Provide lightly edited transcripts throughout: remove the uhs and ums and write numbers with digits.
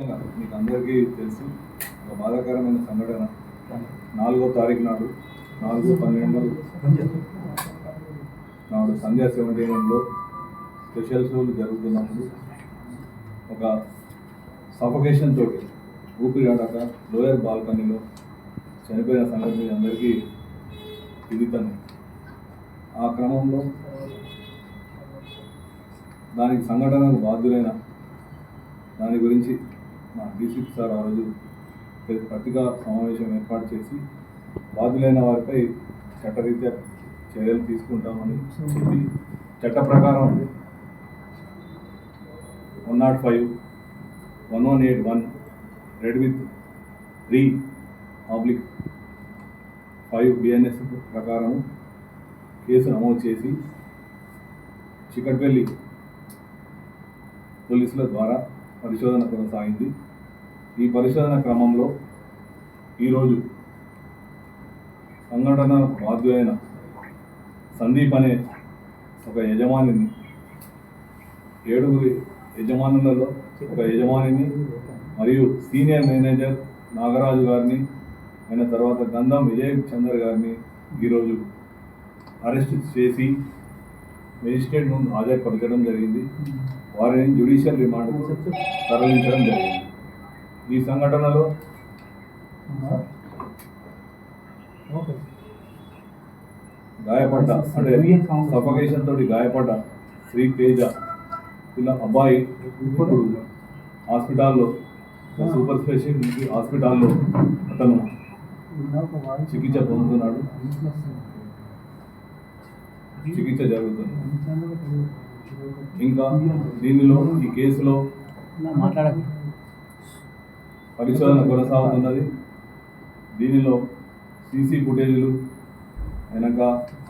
మీకు అందరికీ తెలుసు ఒక బాధాకరమైన సంఘటన 4వ తారీఖు నాడు 4/12 నాడు సంధ్యా 17లో స్పెషల్ షోలు జరుగుతున్నప్పుడు ఒక సఫకేషన్ తోటి ఊపిరాడక లోయర్ బాల్కనీలో చనిపోయిన సంగతి మీ అందరికీ విదితమే. ఆ క్రమంలో దానికి సంఘటనకు బాధ్యులైన దాని గురించి మా డీసీపీ సార్ ఆ రోజు పత్రికా సమావేశం ఏర్పాటు చేసి బాధ్యులైన వారిపై చట్టరీత్యా చర్యలు తీసుకుంటామని చెప్పి చట్ట ప్రకారం 105, 1181 రెడ్ విత్ 3/5 BNS ప్రకారం కేసు నమోదు చేసి చికట్పల్లి పోలీసుల ద్వారా పరిశోధన కొనసాగింది. ఈ పరిశోధన క్రమంలో ఈరోజు సంఘటన బాధ్యులైన సందీప్ అనే ఒక యజమానిని 7 యజమానులలో ఒక యజమానిని మరియు సీనియర్ మేనేజర్ నాగరాజు గారిని అయిన తర్వాత గంధం విజయ్ చందర్ గారిని ఈరోజు అరెస్ట్ చేసి మేజిస్ట్రేట్ ముందు హాజరుపరచడం జరిగింది. వారిని జ్యుడిషియల్ రిమాండ్కు తరలించడం జరిగింది. ఈ సంఘటనలో గాయపడ్డ అంటే సఫకేషన్ తోటి గాయపడ్డ శ్రీ తేజ ఇలా అబ్బాయి ఇప్పుడు హాస్పిటల్లో సూపర్ స్పెషాలిటీ హాస్పిటల్లో అతను చికిత్స పొందుతున్నాడు. చికిత్స జరుగుతుంది. ఇంకా దీనిలో ఈ కేసులో పరిశోధన కొనసాగుతున్నది. దీనిలో సీసీ ఫుటేజీలు వెనక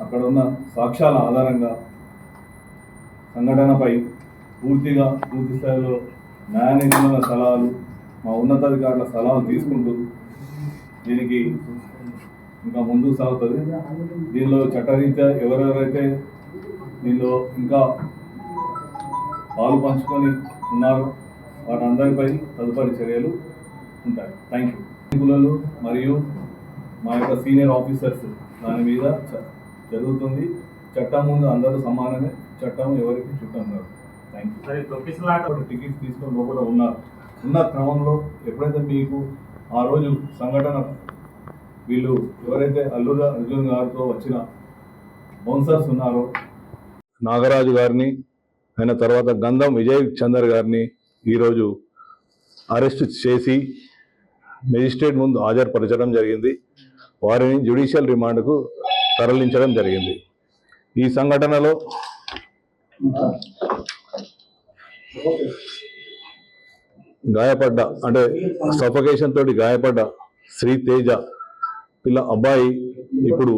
అక్కడ ఉన్న సాక్ష్యాల ఆధారంగా సంఘటనపై పూర్తి స్థాయిలో న్యాయనిర్ణయ సలహాలు మా ఉన్నతాధికారుల సలహాలు తీసుకుంటూ దీనికి ఇంకా ముందుకు సాగుతుంది. దీనిలో చట్టరీత్యా ఎవరెవరైతే దీనిలో ఇంకా పాలు పంచుకొని ఉన్నారో వారందరిపై తదుపరి చర్యలు ఉంటాయి. Thank you. మరియు మా యొక్క సీనియర్ ఆఫీసర్స్ దాని మీద జరుగుతుంది. చట్టం ముందు అందరూ సమానమే, చట్టం ఎవరికి చుట్టం కాదు. Thank you. టికెట్స్ తీసుకొని లోపల ఉన్న క్రమంలో ఎప్పుడైతే మీకు ఆ రోజు సంఘటన వీళ్ళు ఎవరైతే అల్లు అర్జున్ గారితో వచ్చిన బౌన్సర్స్ ఉన్నారో నాగరాజు గారిని అయిన తర్వాత గంధం విజయ్ చందర్ గారిని ఈరోజు అరెస్ట్ చేసి మేజిస్ట్రేట్ ముందు హాజరుపరచడం జరిగింది. వారిని జ్యుడిషియల్ రిమాండ్కు తరలించడం జరిగింది. ఈ సంఘటనలో గాయపడ్డ అంటే సఫకేషన్ తోటి గాయపడ్డ శ్రీ తేజ పిల్ల అబ్బాయి ఇప్పుడు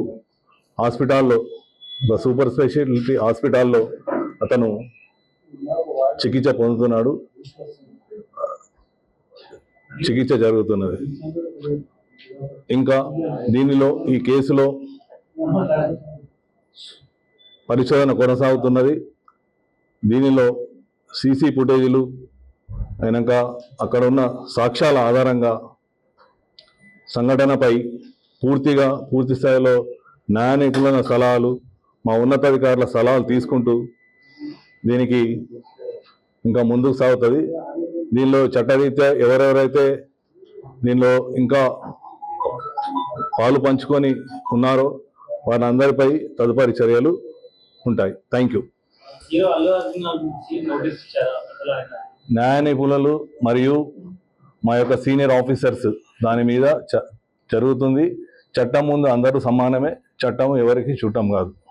హాస్పిటల్లో సూపర్ స్పెషాలిటీ హాస్పిటల్లో అతను చికిత్స పొందుతున్నాడు. చికిత్స జరుగుతున్నది. ఇంకా దీనిలో ఈ కేసులో పరిశోధన కొనసాగుతున్నది. దీనిలో సీసీ ఫుటేజీలు అయినాక అక్కడ ఉన్న సాక్ష్యాల ఆధారంగా సంఘటనపై పూర్తి స్థాయిలో న్యాయ నిపుణుల సలహాలు మా ఉన్నతాధికారుల సలహాలు తీసుకుంటూ దీనికి ఇంకా ముందుకు సాగుతుంది. దీనిలో చట్టరీత్యా ఎవరెవరైతే దీనిలో ఇంకా పాలు పంచుకొని ఉన్నారో వారందరిపై తదుపరి చర్యలు ఉంటాయి. Thank you. న్యాయ నిపుణులు మరియు మా యొక్క సీనియర్ ఆఫీసర్స్ దాని మీద జరుగుతుంది. చట్టం ముందు అందరూ సమానమే, చట్టం ఎవరికి చుట్టం కాదు.